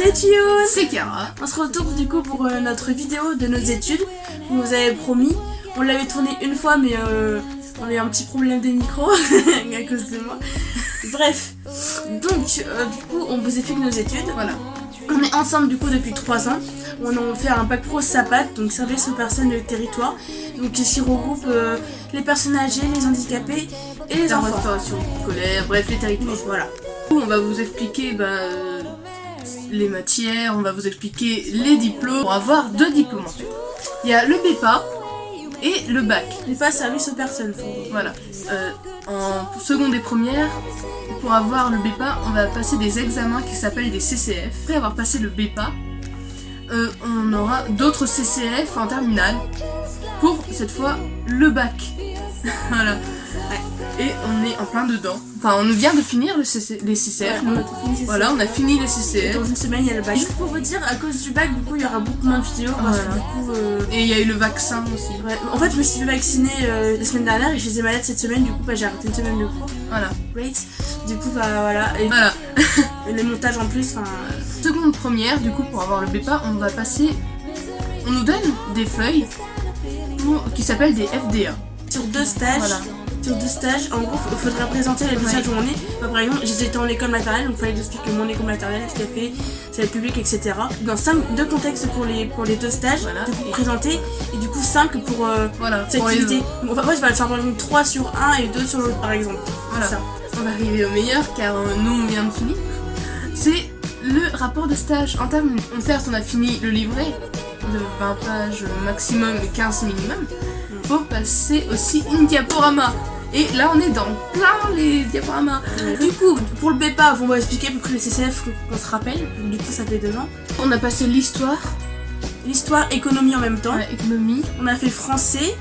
C'est Tion. C'est Kara. On se retrouve du coup pour notre vidéo de nos études. Vous nous avez promis. On l'avait tourné une fois mais on a eu un petit problème des micros à cause de moi. Bref, donc du coup on vous explique nos études. Voilà. On est ensemble du coup depuis 3 ans. On a fait un bac pro SAPAT, donc service aux personnes de territoire, donc qui regroupe les personnes âgées, les handicapés et les La enfants. restauration scolaire, bref les territoires. Voilà. On va vous expliquer les matières, on va vous expliquer les diplômes. Pour avoir 2 diplômes en fait. Il y a le BEPA et le bac. Les pas service aux personnes. Voilà. En seconde et première, pour avoir le BEPA, on va passer des examens qui s'appellent des CCF. Après avoir passé le BEPA, on aura d'autres CCF en terminale pour cette fois le bac. Voilà. Ouais. Et on est en plein dedans. Enfin, on vient de finir les CCF. Ouais, nous. on a tout fini, Voilà, on a fini les Et CCF. dans une semaine il y a le bac. Juste pour vous dire, à cause du bac, du coup il y aura beaucoup moins de vidéos parce que Voilà. du coup. Et il y a eu le vaccin aussi. Ouais. En fait, je me suis fait vacciner la semaine dernière et j'étais malade cette semaine, du coup j'ai arrêté une semaine de cours. Voilà. Great. Du coup, voilà. Et Voilà. le montage en plus, enfin. Seconde première, du coup, pour avoir le BEPA, on va passer. On nous donne des feuilles qui s'appellent des FDA. Sur 2 stages. Voilà. Sur 2 stages, en gros, il faudra présenter les 2 stages où on est. Par exemple, j'étais en école maternelle, donc il fallait que j'explique mon école maternelle, ce qu'elle fait, c'est le public, etc. Dans 2 contextes pour les 2 stages, Voilà. du coup, présenter, et du coup 5 pour Voilà. cette Pour les activité. autres. Donc, en fait, je vais faire par exemple 3 sur un et 2 sur l'autre, par exemple. Voilà. C'est ça. On va arriver au meilleur car nous on vient de finir. C'est le rapport de stage en termes. Certes, on a fini le livret de 20 pages maximum et 15 minimum. Faut passer aussi une diaporama. Et là, on est dans plein les diaporamas. Du coup, pour le BEPA, on va expliquer pour que les CCF qu'on se rappelle. Du coup, ça fait 2 ans. On a passé l'histoire, L'histoire, économie en même temps. économie, On a fait français.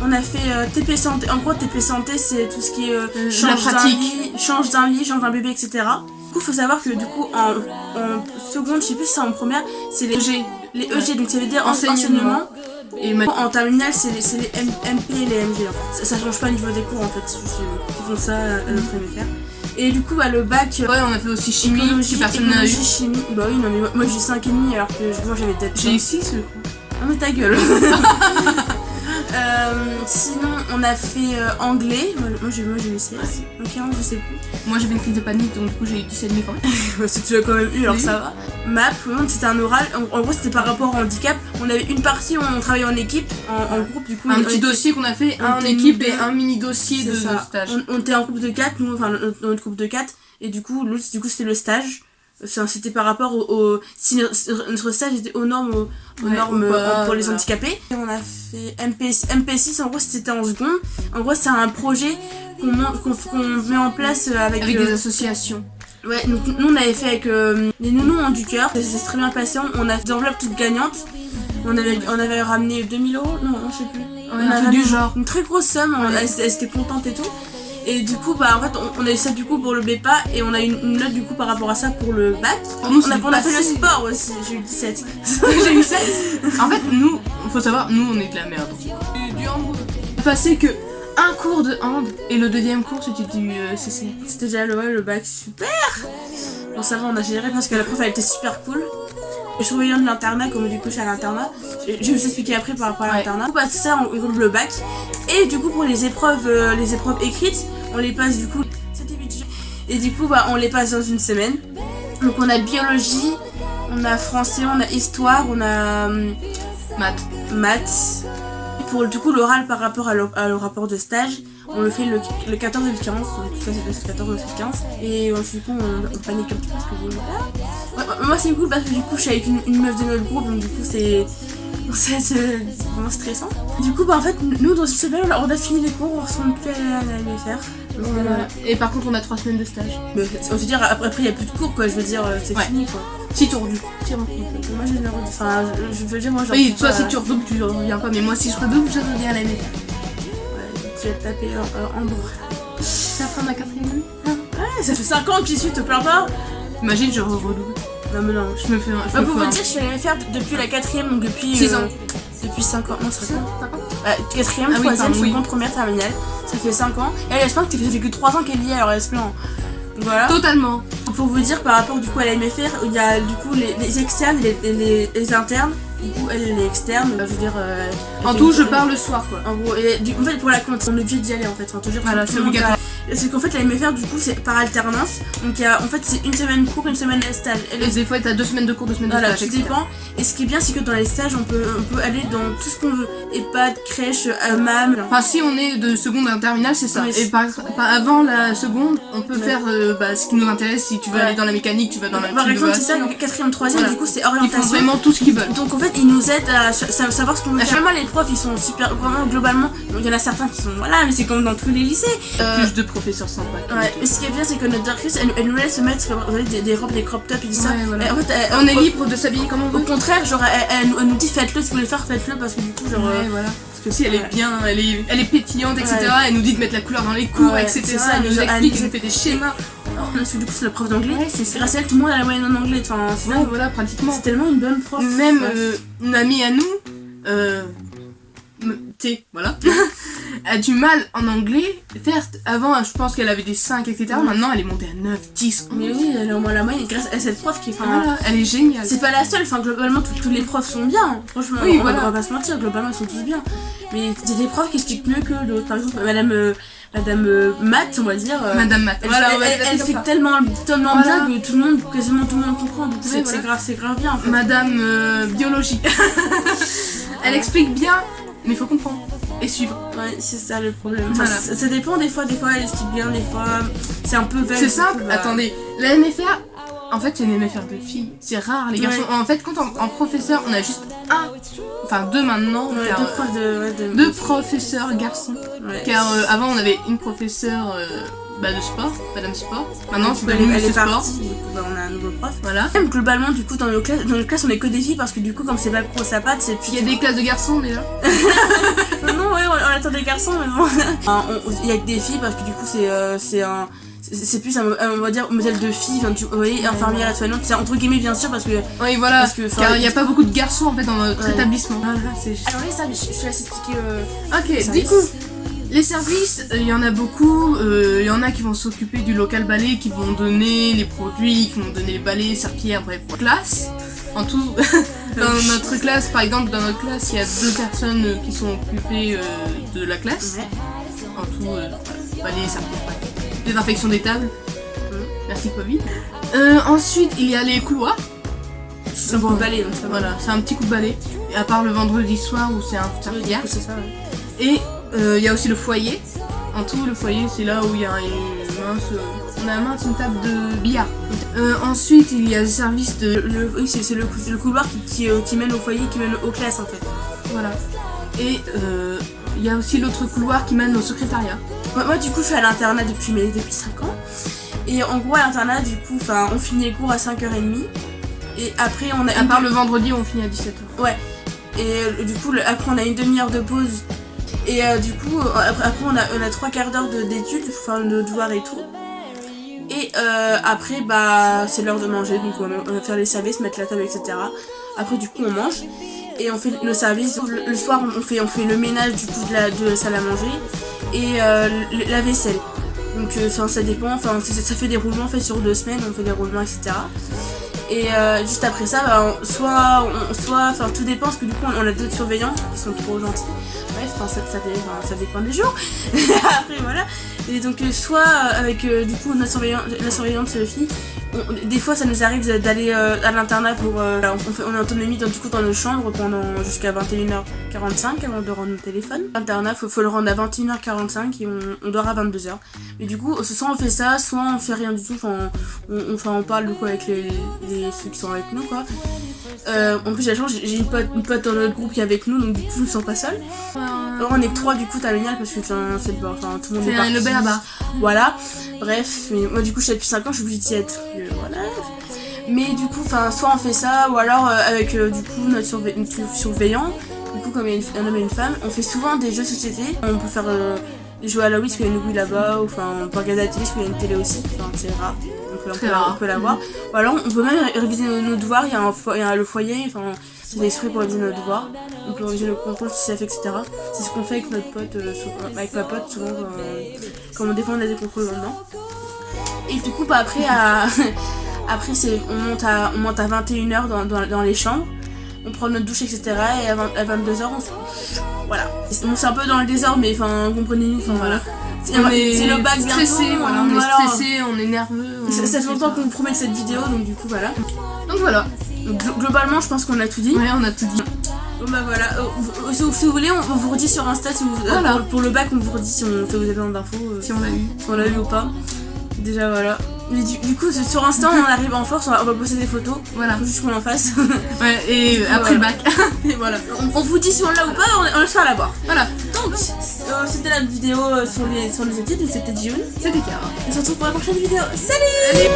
On a fait TP santé. En gros, TP santé, c'est tout ce qui est la change d'un pratique. lit, change d'un bébé, etc. Du coup, faut savoir que du coup, en seconde, je sais plus si c'est en première, c'est les EG. Les EG, donc ça veut dire enseignement. Et En terminale, c'est les MP et les MG. En fait. Ça change pas au niveau des cours en fait. Ils font ça à notre MFR. Et du coup, le bac. Ouais, on a fait aussi chimie, Écologie, si personne n'a eu. chimie. Bah oui, non, mais moi j'ai 5,5 alors que moi j'avais peut-être. J'ai eu 6, je crois. Ah, mais ta gueule! Sinon, on a fait anglais. Moi j'ai eu 16. Donc, je sais plus. Moi j'avais une crise de panique donc du coup j'ai eu 17 000 quand même. C'est tu l'as quand même eu, alors Oui. ça va. MAP, c'était un oral. En gros, c'était par rapport au handicap. On avait une partie où on travaillait en équipe, en groupe. Du coup, Un petit dossier qu'on a fait, on un était équipe nous et deux. un mini dossier C'est de ça. stage. On était en groupe de 4, nous, enfin notre groupe de 4. Et du coup, l'autre, c'était le stage. C'était par rapport si notre stage était aux normes, aux Ouais, normes ou pas, pour les voilà. handicapés. Et on a fait MP6, en gros c'était en seconde. En gros c'est un projet qu'on met en place avec Avec des associations. ouais, donc nous on avait fait avec les nounous en du cœur. Ça s'est très bien passé, on a fait des enveloppes toutes gagnantes. On avait ramené 2000 €, non je sais plus. Un truc du genre. Une très grosse somme, elle était contente et tout. Et du coup, en fait, on a eu ça du coup pour le BEPA et on a eu une note du coup par rapport à ça pour le bac. Pour nous, On a fait le passé. sport aussi, j'ai eu 17. J'ai eu 16. En fait, nous, faut savoir, nous on est de la merde. Du hand. Passé que un cours de hand et le deuxième cours c'était du CC. C'était déjà le bac, super. Bon, ça va, on a géré parce que la prof elle était super cool. Le surveillant de l'internat, comme du coup je suis à l'internat, je vais vous expliquer après par rapport à l'internat. Du coup, c'est ça, on groupe le bac. Et du coup, pour les épreuves écrites, on les passe du coup. C'était 8 jours. Et du coup, on les passe dans une semaine. Donc, on a biologie, on a français, on a histoire, on a maths. Pour du coup, l'oral par rapport à le rapport de stage, on le fait le 14 et le 15. Donc, ça, c'est le 14 et le 15. Et du coup, on panique un petit peu parce que ouais, moi, c'est cool parce que du coup, je suis avec une meuf de notre groupe, donc du coup, c'est vraiment stressant. Du coup, en fait, nous, dans une semaine, on a fini les cours, on ressemble plus à les faire. Voilà. Et par contre, on a 3 semaines de stage. Mais, on veut dire, après, il n'y a plus de cours, quoi. Je veux dire, c'est fini, quoi. Si tu redoubles, tu reviens. Moi, je veux dire, moi, genre. Oui, toi si tu redoubles, tu reviens pas, mais moi si je redouble, je reviens à la maison. Ouais, tu vas te taper en droit. C'est la fin de ma 4e année. Ouais, ça fait 5 ans que j'y suis, te plains pas. Imagine, je redouble. Non, mais non. Je me fais un. Pour vous dire, je suis allée faire depuis la 4ème, donc depuis 6 ans. Depuis 5 ans. Non, c'est 5 ans. 4ème, Ah oui, 3ème, pardon, oui. seconde, première, terminale. Ça fait 5 ans. Et elle se plaint que ça fait que 3 ans qu'elle y est, alors elle se plaint. Voilà. Totalement. pour vous dire par rapport du coup à la MFR, il y a du coup les externes et les internes. Du coup, elle est externe, je veux dire. En tout, je pars le soir quoi. En gros, et en fait, pour la compte, on est obligé d'y aller en fait. Enfin, toujours, voilà, c'est obligatoire. C'est qu'en fait, la MFR, du coup, c'est par alternance. Donc, en fait, c'est une semaine cours, une semaine de stage. Et des fois, t'as 2 semaines de cours, 2 semaines de voilà, stage. Tout dépend. Et ce qui est bien, c'est que dans les stages, on peut aller dans tout ce qu'on veut. EHPAD, crèche, MAM. Enfin, si on est de seconde à terminale, c'est ça. Oui, et avant la seconde, on peut faire ce qui nous intéresse. Si tu veux aller dans la mécanique, tu vas dans la par exemple, c'est ça, 4ème, 3ème, du coup, c'est orientation. Ils font vraiment tout ce qu'ils veulent. Donc, en fait, ils nous aident à savoir ce qu'on veut faire. Vraiment, les profs, ils sont super, vraiment, globalement. Il y en a certains qui sont, voilà, mais c'est comme dans tous les lycées. Plus de professeurs sympas. Ouais, mais ce qui est bien, c'est que notre directrice, elle nous laisse se mettre des robes, des crop tops et tout ça. Ouais, voilà. Et en fait, on est libre de s'habiller comme on veut. Au contraire, genre, elle nous dit faites-le, si vous voulez faire, faites-le, parce que du coup, genre. Ouais, voilà. Parce que si elle est bien, elle est pétillante, etc. Elle nous dit de mettre la couleur dans les cours, etc. Elle nous explique, elle nous fait des schémas. Parce que du coup, c'est la prof d'anglais. Ouais, c'est grâce à elle, tout le monde a la moyenne en anglais. Enfin, ouais, voilà, pratiquement. C'est tellement une bonne prof. Même une amie à nous, voilà, a du mal en anglais. Certes, avant, je pense qu'elle avait des 5, etc. Maintenant, elle est montée à 9, 10. Mais oui, elle est au moins la moyenne grâce à cette prof qui voilà, elle est géniale. C'est pas la seule, enfin, globalement, tous les profs sont bien. Franchement, oui, on va pas se mentir, globalement, ils sont tous bien. Mais il y a des profs qui expliquent mieux que d'autres. Par exemple, Madame Matt, on va dire. Madame Matt, elle fait tellement bien que quasiment tout le monde comprend. Donc c'est grave bien en fait. Madame Biologie. Elle explique bien, mais il faut comprendre et suivre. Ouais, c'est ça le problème. Enfin, ça dépend des fois elle explique bien, des fois c'est un peu vague. C'est simple, attendez, la MFR, en fait c'est une MFR de filles, c'est rare les garçons. En fait, quand en professeur, on a juste deux maintenant. Deux professeurs garçons. Ouais. Car avant on avait une professeure de sport, Madame Sport. Maintenant c'est devenu elle est sport. Partie, du coup, on a un nouveau prof. Voilà. Même globalement, du coup, dans nos classes, on est que des filles parce que du coup, comme c'est pas pro sa patte, c'est. Il y a des classes de garçons déjà. Non, ouais, on attend des garçons, mais bon. Il y a que des filles parce que du coup, c'est plus on va dire modèle de fille, vous voyez, infirmière et soignante, c'est entre guillemets bien sûr parce que. Oui, voilà, car il n'y a pas beaucoup de garçons en fait dans notre établissement. Voilà, alors oui, ça, je te laisse expliquer. Ok, du coup. Les services, il y en a beaucoup, il y en a qui vont s'occuper du local balai, qui vont donner les produits, qui vont donner les balais, serpillères, bref, classe. En tout, dans notre classe, par exemple, dans notre classe, il y a 2 personnes qui sont occupées de la classe. En tout, balai, serpillères, bref. Désinfection des tables. Merci Covid. Ensuite, il y a les couloirs. C'est un coup de balai, donc ça va. Voilà, c'est un petit coup de balai. Et à part le vendredi soir où c'est un serpillère. C'est ça, ouais. Et il y a aussi le foyer. En tout, le foyer, c'est là où il y a une table de billard. Ensuite, il y a le service de... Oui, c'est le couloir qui mène au foyer, qui mène aux classes, en fait. Voilà. Et il y a aussi l'autre couloir qui mène au secrétariat. Moi, du coup, je suis à l'internat depuis 5 ans. Et en gros, à l'internat, du coup, on finit les cours à 5h30. Et après, on a... À part le vendredi, on finit à 17h. Ouais. Et du coup, après, on a une demi-heure de pause. Et du coup, après on a 3 quarts d'heure d'études, enfin de devoirs et tout. Et après, c'est l'heure de manger, donc on va faire les services, mettre la table, etc. Après, du coup, on mange. Et on fait nos services. Le soir, on fait le ménage du coup de la salle à manger. Et la vaisselle. Donc ça dépend, ça fait des roulements sur 2 semaines, on fait des roulements, etc. Et juste après ça, soit tout dépend parce que du coup on a 2 surveillants qui sont trop gentils. Bref, ça dépend des jours. Après voilà. Et donc soit avec du coup la surveillante fille, des fois ça nous arrive d'aller à l'internat pour on est en autonomie du coup dans nos chambres pendant jusqu'à 21h45 avant de rendre nos téléphones. L'internat faut le rendre à 21h45 et on dort à 22h. Mais du coup soit on fait ça, soit on fait rien du tout, on parle du coup avec ceux qui sont avec nous quoi. En plus j'ai la chance, j'ai une pote dans notre groupe qui est avec nous, donc du coup je me sens pas seule. Alors on est que 3 du coup, t'as génial parce que tout le monde est parti. C'est le là-bas. Voilà, bref, mais moi du coup je suis là depuis 5 ans, je suis obligée d'y être. Voilà. Mais du coup, soit on fait ça, ou alors avec du coup notre surveillant, du coup comme il y a un homme et une femme, on fait souvent des jeux de société. On peut faire jouer à la Wii parce qu'il y a une Wii là-bas, ou on peut regarder la télé parce qu'il y a une télé aussi, c'est rare. On peut l'avoir. Ou alors on peut même réviser nos devoirs, il y a le foyer, c'est des trucs pour réviser nos devoirs. On peut réviser le contrôle si ça fait, etc. C'est ce qu'on fait avec notre pote, avec ma pote souvent quand des fois on a des contrôles maintenant. Et du coup, bah, après, après on monte à 21h dans les chambres. On prend notre douche, etc. Et à 22h, on se couche. Voilà. Bon, c'est un peu dans le désordre, mais enfin, comprenez-nous. Enfin, voilà. C'est le bac stressé, bientôt. voilà, on est stressé, on est nerveux. Ça fait longtemps qu'on promet cette vidéo, donc du coup, voilà. Donc voilà. Donc, globalement, je pense qu'on a tout dit. Ouais, on a tout dit. Bon bah voilà, si vous voulez, on vous redit sur Insta si vous, voilà. Pour le bac, on vous redit si on fait vous avez besoin d'infos. Si on l'a eu. Si on l'a eu ou pas. Déjà voilà. Mais du coup, sur Insta, on arrive en force, on va poster des photos. Voilà. Faut juste qu'on en fasse. Ouais, et coup, après voilà. Le bac. Et voilà. On vous dit si on l'a ou pas, on le fera l'avoir. Voilà. Donc, c'était la vidéo sur les études, c'était June. C'était Cara. On se retrouve pour la prochaine vidéo. Salut.